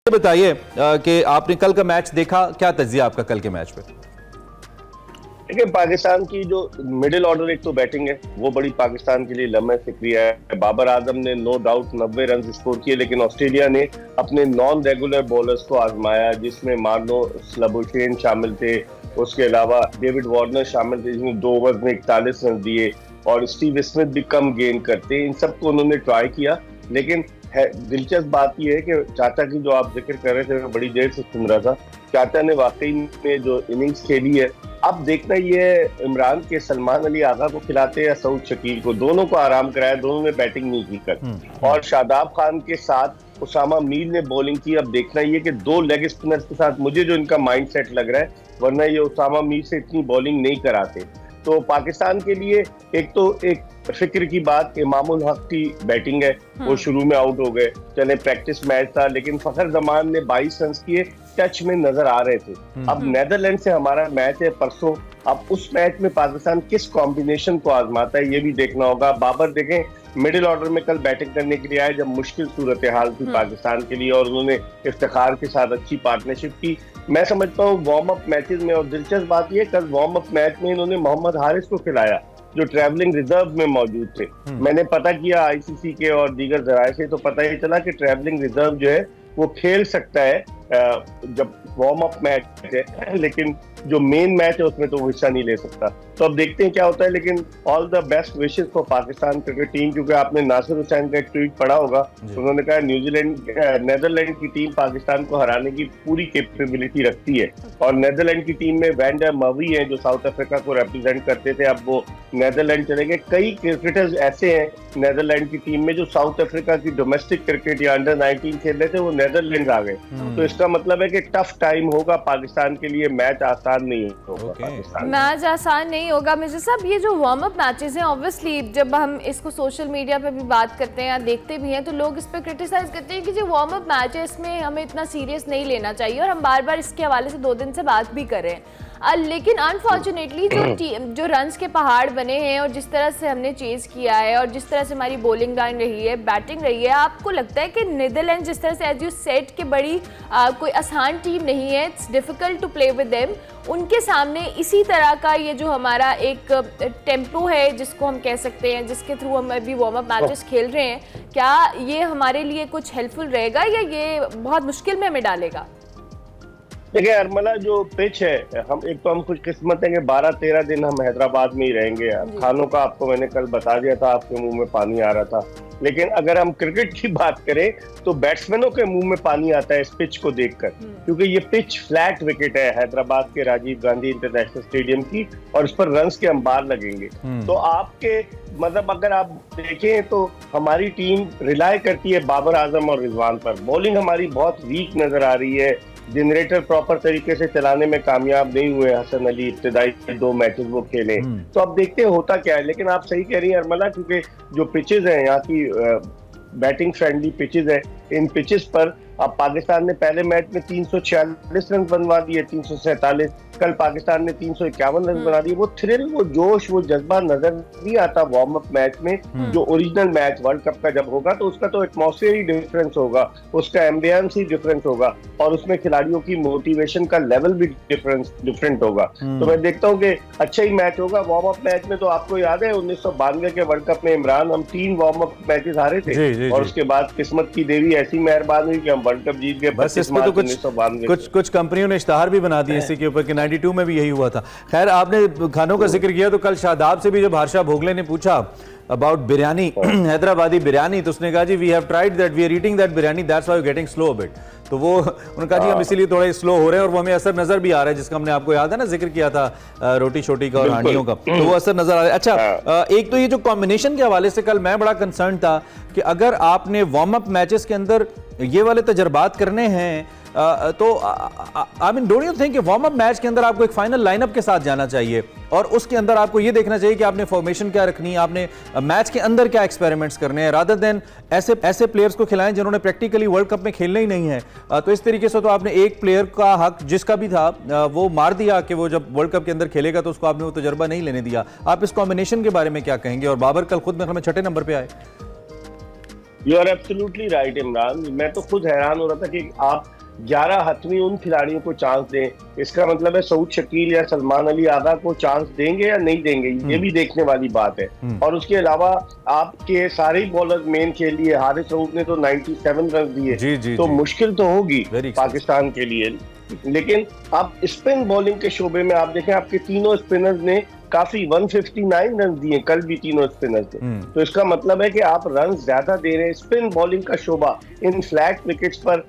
बताइए कि आपने कल का मैच देखा, क्या तज्जिया आपका कल के मैच पे? देखिए, पाकिस्तान की जो मिडिल ऑर्डर एक तो बैटिंग है वो बड़ी पाकिस्तान के लिए लम्हे फिक्रिया है। बाबर आजम ने नो डाउट 90 रन स्कोर किए, लेकिन ऑस्ट्रेलिया ने अपने नॉन रेगुलर बॉलर्स को आजमाया, जिसमें मार्नो स्लबोशेन शामिल थे, उसके अलावा डेविड वार्नर शामिल थे जिसने 2 ओवर में 41 रन दिए, और स्टीव स्मिथ भी कम गेन करते। इन सबको उन्होंने ट्राई किया, लेकिन दिलचस्प बात यह है कि चाचा की जो आप जिक्र कर रहे थे, मैं बड़ी देर से सुन रहा था। चाचा ने वाकई में जो इनिंग्स खेली है, अब देखना ये इमरान के सलमान अली आगा को खिलाते या सऊद शकील को, दोनों को आराम कराया, दोनों ने बैटिंग नहीं की कर। और शादाब खान के साथ उसामा मीर ने बॉलिंग की। अब देखना ये कि 2 लेग स्पिनर्स के साथ मुझे जो इनका माइंडसेट लग रहा है, वरना ये उसामा मीर से इतनी बॉलिंग नहीं कराते। तो पाकिस्तान के लिए एक फिक्र की बात, इमामुल हक की बैटिंग है, वो शुरू में आउट हो गए। चले प्रैक्टिस मैच था, लेकिन फखर जमान ने 22 रन किए, टच में नजर आ रहे थे। अब नेदरलैंड से हमारा मैच है परसों। अब उस मैच में पाकिस्तान किस कॉम्बिनेशन को आजमाता है, ये भी देखना होगा। बाबर देखें, मिडिल ऑर्डर में कल बैटिंग करने के लिए आए जब मुश्किल सूरत हाल थी पाकिस्तान के लिए, और उन्होंने इफ्तिखार के साथ अच्छी पार्टनरशिप की। मैं समझता हूँ वार्म अप मैचेस में, और दिलचस्प बात यह, कल वार्म अप मैच में इन्होंने मोहम्मद हारिस को खिलाया जो ट्रैवलिंग रिजर्व में मौजूद थे। मैंने पता किया आईसीसी के और दीगर जराये से, तो पता ही चला कि ट्रैवलिंग रिजर्व जो है वो खेल सकता है जब वार्म अप मैच है, लेकिन जो मेन मैच है उसमें तो वो हिस्सा नहीं ले सकता। तो अब देखते हैं क्या होता है, लेकिन all the best wishes for Pakistan cricket team. क्योंकि आपने नासिर हुसैन का एक ट्वीट पढ़ा होगा, उन्होंने कहा नेदरलैंड की टीम पाकिस्तान को हराने की पूरी कैपेबिलिटी रखती है, और नेदरलैंड की टीम में वैन डर मवी है जो साउथ अफ्रीका को रिप्रेजेंट करते थे, अब वो नेदरलैंड चले गए। कई क्रिकेटर्स ऐसे हैं नेदरलैंड की टीम में जो साउथ अफ्रीका की डोमेस्टिक क्रिकेट या अंडर 19 खेल रहे थे, वो नेदरलैंड आ गए। तो इसका मतलब है कि टफ टाइम होगा पाकिस्तान के लिए, मैच आसान नहीं होगा। पाकिस्तान मैच आसान नहीं होगा। मिर्जा साहब, ये जो वार्म अप मैचेस हैं, ऑब्वियसली जब हम इसको सोशल मीडिया पे भी बात करते हैं या देखते भी हैं, तो लोग इस पर क्रिटिसाइज करते हैं कि जो वार्म अप मैच है इसमें हमें इतना सीरियस नहीं लेना चाहिए, और हम बार बार इसके हवाले से 2 दिन से बात भी कर रहे हैं। लेकिन अनफॉर्चुनेटली जो रन्स के पहाड़ बने हैं, और जिस तरह से हमने चेज किया है, और जिस तरह से हमारी बॉलिंग लाइन रही है, बैटिंग रही है, आपको लगता है कि नीदरलैंड जिस तरह से एज यू सेट के बड़ी कोई आसान टीम नहीं है, it's difficult to play with them, उनके सामने इसी तरह का ये जो हमारा एक टेम्पो है जिसको हम कह सकते हैं, जिसके थ्रू हम अभी वार्म अप मैचेस खेल रहे हैं, क्या ये हमारे लिए कुछ हेल्पफुल रहेगा या ये बहुत मुश्किल में हमें डालेगा? देखिए अरमला, जो पिच है, हम खुशकिस्मत हैं कि 12-13 दिन हम हैदराबाद में ही रहेंगे। खानों का आपको मैंने कल बता दिया था, आपके मुंह में पानी आ रहा था। लेकिन अगर हम क्रिकेट की बात करें तो बैट्समैनों के मुंह में पानी आता है इस पिच को देखकर, क्योंकि ये पिच फ्लैट विकेट है हैदराबाद के राजीव गांधी इंटरनेशनल स्टेडियम की, और इस पर रन्स के अंबार लगेंगे। तो आपके मतलब अगर आप देखें तो हमारी टीम रिलाय करती है बाबर आजम और रिजवान पर। बॉलिंग हमारी बहुत वीक नजर आ रही है, जनरेटर प्रॉपर तरीके से चलाने में कामयाब नहीं हुए हसन अली, इब्तिदाई 2 मैचेस वो खेले। तो अब देखते हैं होता क्या है। लेकिन आप सही कह रही हैं अरमला, क्योंकि जो पिचेस हैं यहाँ की बैटिंग फ्रेंडली पिचेस है, इन पिचेस पर अब पाकिस्तान ने पहले मैच में 346 रन बनवा दिए, 347। कल पाकिस्तान ने 351 रन बना दिए। वो थ्रिल, वो जोश, वो जज्बा नजर नहीं आता वार्म अप मैच में। जो ओरिजिनल मैच वर्ल्ड कप का जब होगा तो उसका तो एटमॉस्फेयर ही डिफरेंस होगा, उसका एम्बियंस ही डिफरेंस होगा, और उसमें खिलाड़ियों की मोटिवेशन का लेवल भी डिफरेंट होगा। तो मैं देखता हूँ कि अच्छा ही मैच होगा। वार्म अप मैच में तो आपको याद है 1992 के वर्ल्ड कप में इमरान, हम 3 वार्म अप मैचेस हारे थे, और उसके बाद किस्मत की देवी ऐसी मेहरबान हुई कि हम वर्ल्ड कप जीत गए। बस इसमें तो कुछ कंपनियों ने इश्तहार भी बना दिए इसी के ऊपर कि 92 में भी यही हुआ था। खैर, आपने खानों का जिक्र किया तो कल शादाब से भी जब हर्षा भोगले ने पूछा अबाउट बिरयानी, हैदराबादी बिरयानी, तो उसने कहा जी we have tried that, we are eating that biryani, that's why we are getting slow a bit. तो वो उन्होंने कहा जी हम इसीलिए थोड़े स्लो हो रहे हैं, और वो हमें असर नजर भी आ रहा है, जिसका हमने आपको याद है ना जिक्र किया था रोटी शोटी का और हांडियों का, तो वो असर नजर आ रहा है। अच्छा, एक तो ये जो कॉम्बिनेशन के हवाले से कल मैं बड़ा कंसर्न था कि अगर आपने वार्म अप मैचेस के अंदर ये वाले तजर्बात करने हैं तो I mean don't you think कि वार्म अप मैच के अंदर आपको एक फाइनल लाइनअप के साथ जाना चाहिए, और उसके अंदर आपको ये देखना चाहिए कि आपने फॉर्मेशन क्या रखनी है, आपने मैच के अंदर क्या एक्सपेरिमेंट्स करने हैं, रादर देन ऐसे प्लेयर्स को खिलाएं जिन्होंने प्रैक्टिकली वर्ल्ड कप में खेलना ही नहीं है। तो इस तरीके से तो आपने एक प्लेयर का हक जिसका भी था वो मार दिया कि वो जब वर्ल्ड कप के अंदर खेलेगा तो उसको आपने वो तजर्बा नहीं लेने दिया। आप इस कॉम्बिनेशन के बारे में क्या कहेंगे? और बाबर कल खुद में हमें 6ठे नंबर पे आए। You are absolutely right Imran. मैं तो खुद हैरान हो रहा था कि आप 11 हथवी उन खिलाड़ियों को चांस दें। इसका मतलब है सऊद शकील या सलमान अली आगा को चांस देंगे या नहीं देंगे, ये भी देखने वाली बात है। और उसके अलावा आपके सारे बॉलर मेन खेल लिए, हारिस सऊद ने तो 97 रन दिए, तो मुश्किल तो होगी पाकिस्तान के लिए। लेकिन आप स्पिन बॉलिंग के शोबे में आप देखें, आपके तीनों स्पिनर्स ने काफी 159 रन दिए कल भी, तीनों स्पिनर्स ने। तो इसका मतलब है कि आप रन ज्यादा दे रहे हैं। स्पिन बॉलिंग का शोबा इन फ्लैट विकेट्स पर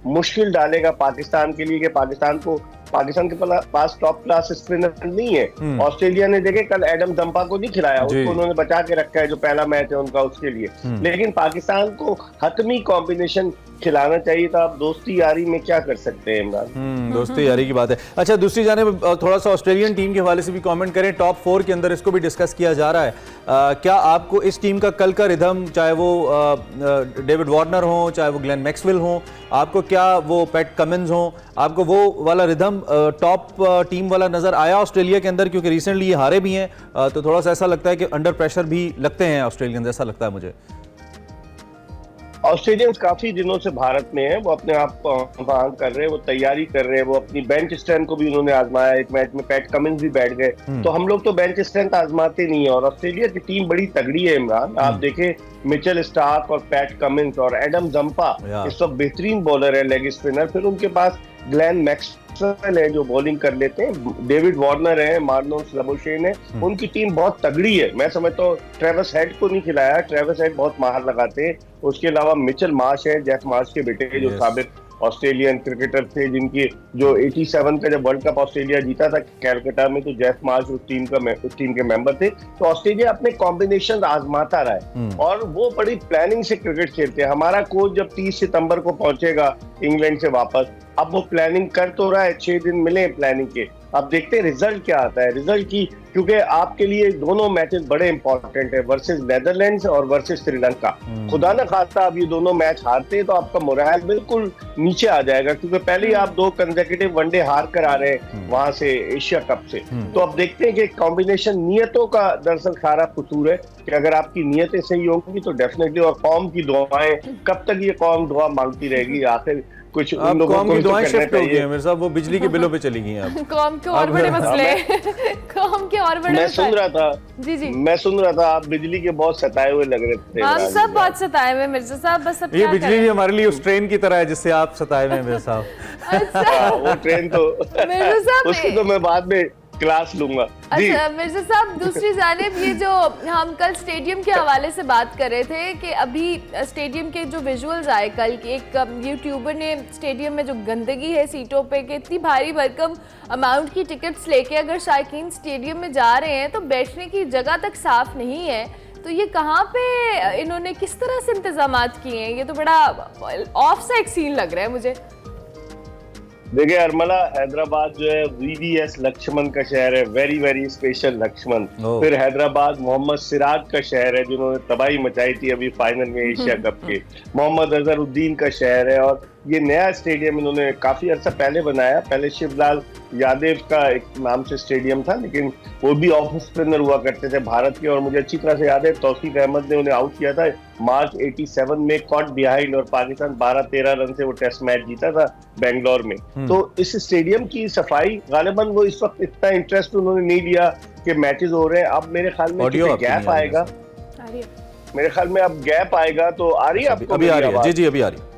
मुश्किल डालेगा पाकिस्तान के लिए, कि पाकिस्तान के पास टॉप क्लास स्पिनर नहीं है। ऑस्ट्रेलिया ने देखे कल एडम जंपा को नहीं खिलाया, उसको उन्होंने बचा के रखा है, जो पहला मैच है उनका उसके लिए। लेकिन पाकिस्तान को हतमी कॉम्बिनेशन खिलाना चाहिए। तो आप दोस्ती यारी में क्या कर सकते हैं इमरान? दोस्ती यारी की बात है। अच्छा, दूसरी जानिब थोड़ा सा ऑस्ट्रेलियन टीम के हवाले से भी कमेंट करें। टॉप 4 के अंदर इसको भी डिस्कस किया जा रहा है। क्या आपको इस टीम का कल का रिदम, चाहे वो डेविड वार्नर हो, चाहे वो ग्लेन मैक्सवेल हो, आपको क्या वो पैट कमिंस हो, आपको वो वाला रिदम टॉप टीम वाला नजर आया ऑस्ट्रेलिया के अंदर? क्योंकि रिसेंटली ये हारे भी हैं, तो थोड़ा सा ऐसा लगता है कि अंडर प्रेशर भी लगते हैं ऑस्ट्रेलियंस, ऐसा लगता है मुझे। ऑस्ट्रेलियंस काफी दिनों से भारत में है, वो अपने आप को आह्वान कर रहे हैं, वो तैयारी कर रहे हैं, वो अपनी बेंच स्ट्रेंथ को भी उन्होंने आजमाया। एक मैच में पैट कमिंस भी बैठ गए, तो हम लोग तो बेंच स्ट्रेंथ आजमाते नहीं है। और ऑस्ट्रेलिया की टीम बड़ी तगड़ी है इमरान। आप देखें, मिचेल स्टार्क और पैट कमिंस और एडम जंपा इस वक्त बेहतरीन बॉलर है, लेग स्पिनर। फिर उनके पास ग्लेन मैक्सवेल है जो बॉलिंग कर लेते हैं, डेविड वार्नर है, मार्नस लाबुशेन है। उनकी टीम बहुत तगड़ी है। मैं समझता हूँ ट्रेविस हेड को नहीं खिलाया, ट्रेविस हेड बहुत मार लगाते हैं। उसके अलावा मिचेल मार्श है, जेफ मार्श के बेटे, जो साबिक ऑस्ट्रेलियन क्रिकेटर थे, जिनकी जो 87 का जब वर्ल्ड कप ऑस्ट्रेलिया जीता था कैलकाटा में, तो जेफ मार्श उस टीम के मेंबर थे। तो ऑस्ट्रेलिया अपने कॉम्बिनेशन आजमाता रहा है और वो बड़ी प्लानिंग से क्रिकेट खेलते हैं। हमारा कोच जब 30 सितंबर को पहुंचेगा इंग्लैंड से वापस, अब वो प्लानिंग कर तो रहा है, 6 दिन मिले प्लानिंग के। अब देखते हैं रिजल्ट क्या आता है। रिजल्ट की, क्योंकि आपके लिए दोनों मैचेस बड़े इंपॉर्टेंट है, वर्सेस नेदरलैंड्स और वर्सेस श्रीलंका। खुदा न खास्ता अब ये दोनों मैच हारते हैं तो आपका मोराल बिल्कुल नीचे आ जाएगा, क्योंकि पहले ही आप 2 कंसेक्यूटिव वनडे हार कर आ रहे हैं वहां से, एशिया कप से। तो अब देखते हैं कि कॉम्बिनेशन नियतों का दरअसल सारा कसूर है, कि अगर आपकी नियतें सही होंगी तो डेफिनेटली, और कौम की दुआएं, कब तक ये कौम दुआ मांगती रहेगी? आखिर कुछ उन लोगों को दुआएं शिफ्ट हो गई हैं मेरे साहब, वो बिजली के बिलों पे चली गई हैं अब। कौम के और बड़े मसले कौम के और बड़े मैं सुन रहा था, जी मैं सुन रहा था आप बिजली के बहुत सताए हुए लग रहे थे। हम सब बहुत सताए हुए मिर्जा साहब, बस अब ये बिजली भी हमारे लिए उस ट्रेन की तरह है जिससे आप सताए हुए हैं मेरे साहब। अच्छा, वो ट्रेन तो मिर्जा साहब उसकी तो मैं बाद में क्लास लूंगा। अच्छा मिर्जा साहब, दूसरी जानिब ये जो हम कल स्टेडियम के हवाले से बात कर रहे थे कि अभी स्टेडियम के जो विजुअल्स आए कल, एक यूट्यूबर ने स्टेडियम में जो गंदगी है सीटों पे, कि इतनी भारी भरकम अमाउंट की टिकट्स लेके अगर शायकीन स्टेडियम में जा रहे हैं तो बैठने की जगह तक साफ नहीं है। तो ये कहाँ पे इन्होंने किस तरह से इंतजामात किए हैं? ये तो बड़ा ऑफ साइड सीन लग रहा है मुझे। देखिए अरमला, हैदराबाद जो है VVS लक्ष्मण का शहर है, वेरी वेरी स्पेशल लक्ष्मण। फिर हैदराबाद मोहम्मद सिराज का शहर है, जिन्होंने तबाही मचाई थी अभी फाइनल में एशिया कप के। मोहम्मद अजहरुद्दीन का शहर है, और ये नया स्टेडियम इन्होंने काफी अर्सा पहले बनाया। पहले शिवलाल यादव का एक नाम से स्टेडियम था, लेकिन वो भी ऑफ स्पिनर हुआ करते थे भारत के, और मुझे अच्छी तरह से याद है तौसीफ अहमद ने उन्हें आउट किया था मार्च 87 में, कॉट बिहाइंड, और पाकिस्तान 12-13 रन से वो टेस्ट मैच जीता था बेंगलोर में। तो इस स्टेडियम की सफाई गालिबन वो इस वक्त इतना इंटरेस्ट उन्होंने नहीं लिया कि मैचेस हो रहे हैं। अब मेरे ख्याल में गैप आएगा, मेरे ख्याल में अब गैप आएगा तो आ रही है आपको? अभी आ रही है, जी अभी आ रही है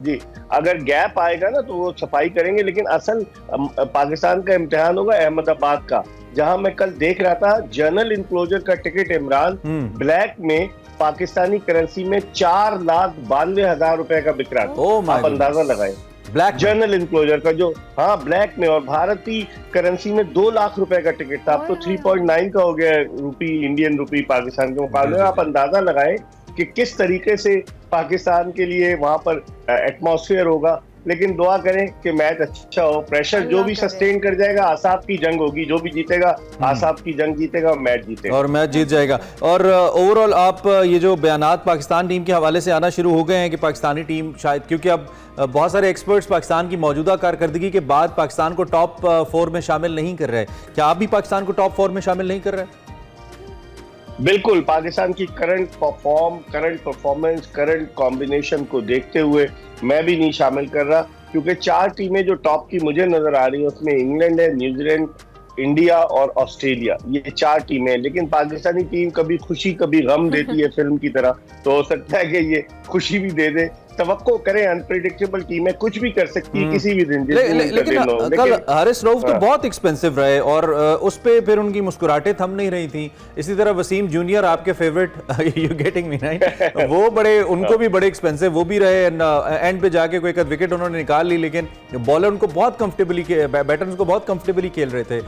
जी। अगर गैप आएगा ना तो वो सफाई करेंगे, लेकिन असल पाकिस्तान का इम्तिहान होगा अहमदाबाद का, जहां मैं कल देख रहा था जनरल इंक्लोजर का टिकट इमरान ब्लैक में पाकिस्तानी करेंसी में 4,92,000 रुपए का बिक रहा था। आप अंदाजा लगाएं, ब्लैक जनरल इंक्लोजर का जो, हाँ ब्लैक में, और भारतीय करेंसी में 2 लाख रुपए का टिकट था। अब तो 3.9 का हो गया रुपी, इंडियन रुपी पाकिस्तान के मुकाबले। आप अंदाजा लगाएं कि किस तरीके से पाकिस्तान के लिए वहां पर एटमॉस्फेयर होगा। लेकिन दुआ करें कि मैच अच्छा हो, प्रेशर जो भी सस्टेन कर जाएगा, आसाब की जंग होगी, जो भी जीतेगा आसाब की जंग जीतेगा और मैच जीतेगा, और मैच जीत जाएगा। और ओवरऑल आप ये जो बयानात पाकिस्तान टीम के हवाले से आना शुरू हो गए हैं कि पाकिस्तानी टीम शायद, क्योंकि अब बहुत सारे एक्सपर्ट्स पाकिस्तान की मौजूदा कारकर्दगी के बाद पाकिस्तान को टॉप 4 में शामिल नहीं कर रहे, क्या आप भी पाकिस्तान को टॉप 4 में शामिल नहीं कर रहे? बिल्कुल, पाकिस्तान की करंट परफॉर्मेंस, करंट कॉम्बिनेशन को देखते हुए मैं भी नहीं शामिल कर रहा, क्योंकि 4 टीमें जो टॉप की मुझे नजर आ रही है उसमें इंग्लैंड है, न्यूजीलैंड, इंडिया और ऑस्ट्रेलिया, ये 4 टीमें हैं। लेकिन पाकिस्तानी टीम कभी खुशी कभी गम देती है फिल्म की तरह, तो हो सकता है कि ये खुशी भी दे दे। तवक्को करें, अनप्रेडिक्टेबल टीम है, कुछ भी कर सकती है किसी भी दिन। लेकिन कल हारिस रऊफ तो बहुत एक्सपेंसिव रहे और उस पे फिर उनकी मुस्कुराहटें थम नहीं रही थी। इसी तरह वसीम जूनियर आपके favourite, you getting me right, वो बड़े, उनको भी बड़े एक्सपेंसिव वो भी रहे। एंड पे जाके कोई एक विकेट उन्होंने निकाल ली, लेकिन बॉलर उनको बहुत कंफर्टेबली, बैटर उनको बहुत कंफर्टेबली खेल रहे थे।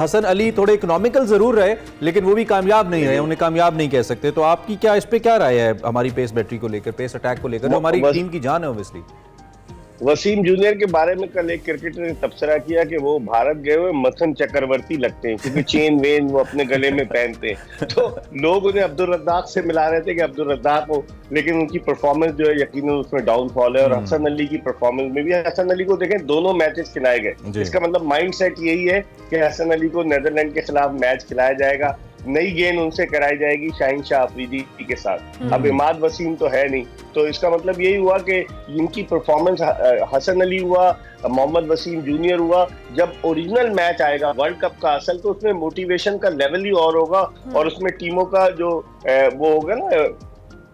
हसन अली थोड़े इकोनॉमिकल जरूर रहे, लेकिन वो भी कामयाब नहीं रहे, उन्हें कामयाब नहीं कह सकते। तो आपकी क्या इस पे क्या राय है हमारी पेस बैटरी को लेकर, पेस अटैक को लेकर, जो हमारी टीम की जान है ऑब्वियसली? वसीम जूनियर के बारे में कल एक क्रिकेटर ने तबसरा किया कि वो भारत गए हुए मथन चक्रवर्ती लगते हैं, क्योंकि चेन वेन वो अपने गले में पहनते हैं। तो लोग उन्हें अब्दुल रज़ाक से मिला रहे थे कि अब्दुल रज़ाक हो, लेकिन उनकी परफॉर्मेंस जो है यकीनन उसमें डाउनफॉल है। और हसन अली की परफॉर्मेंस में भी, हसन अली को देखें दोनों मैचेस खिलाए गए, इसका मतलब माइंड सेट यही है कि हसन अली को नीदरलैंड के खिलाफ मैच खिलाया जाएगा, नई गेंद उनसे कराई जाएगी शाहीन शाह अफरीदी के साथ। अब इमाद वसीम तो है नहीं, तो इसका मतलब यही हुआ कि इनकी परफॉर्मेंस, हसन अली हुआ, मोहम्मद वसीम जूनियर हुआ, जब ओरिजिनल मैच आएगा वर्ल्ड कप का असल, तो उसमें मोटिवेशन का लेवल ही और होगा, और उसमें टीमों का जो वो होगा ना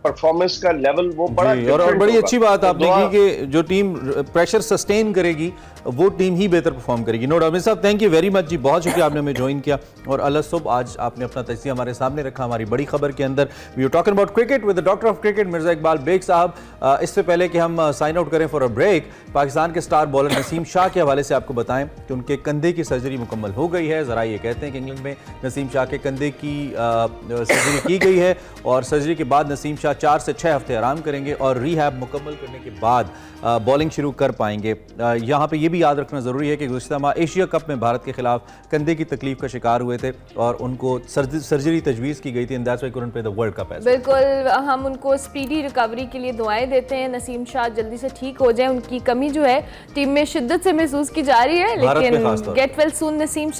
परफॉर्मेंस का लेवल, वो बड़ा और बड़ी अच्छी बात आपने की कि जो टीम प्रेशर सस्टेन करेगी वो टीम ही बेहतर परफॉर्म करेगी। नो डाउट साहब, थैंक यू वेरी मच जी, बहुत शुक्रिया आपने हमें ज्वाइन किया। और अल्लाह सुब आज आपने अपना तजिया हमारे सामने रखा हमारी बड़ी खबर के अंदर। We are talking about cricket with the doctor of cricket Mirza Iqbal Baig साहब। इससे पहले कि हम साइन आउट करें फॉर अ ब्रेक, पाकिस्तान के स्टार बॉलर नसीम शाह के हवाले से आपको बताएं कि उनके कंधे की सर्जरी मुकम्मल हो गई है। ज़रा ये कहते हैं कि इंग्लैंड में नसीम शाह के कंधे की सर्जरी की गई है और सर्जरी के बाद नसीम शाह 4 से 6 हफ्ते आराम करेंगे और रिहैब मुकम्मल करने के बाद बॉलिंग शुरू कर पाएंगे। यहाँ पे ये भी याद रखना ज़रूरी है कि गुज़िश्ता माह एशिया कप में भारत के खिलाफ कंधे की तकलीफ का शिकार हुए थे और उनको सर्जरी तजवीज़ की गई थी, and that's why couldn't play the world cup. बिल्कुल, हम उनको स्पीडी रिकवरी के लिए दुआएं देते हैं, नसीम शाह जल्दी से ठीक हो जाए। उनकी कमी जो है टीम में शिद्दत से महसूस की जा रही है, लेकिन गेट वेल सून नसीम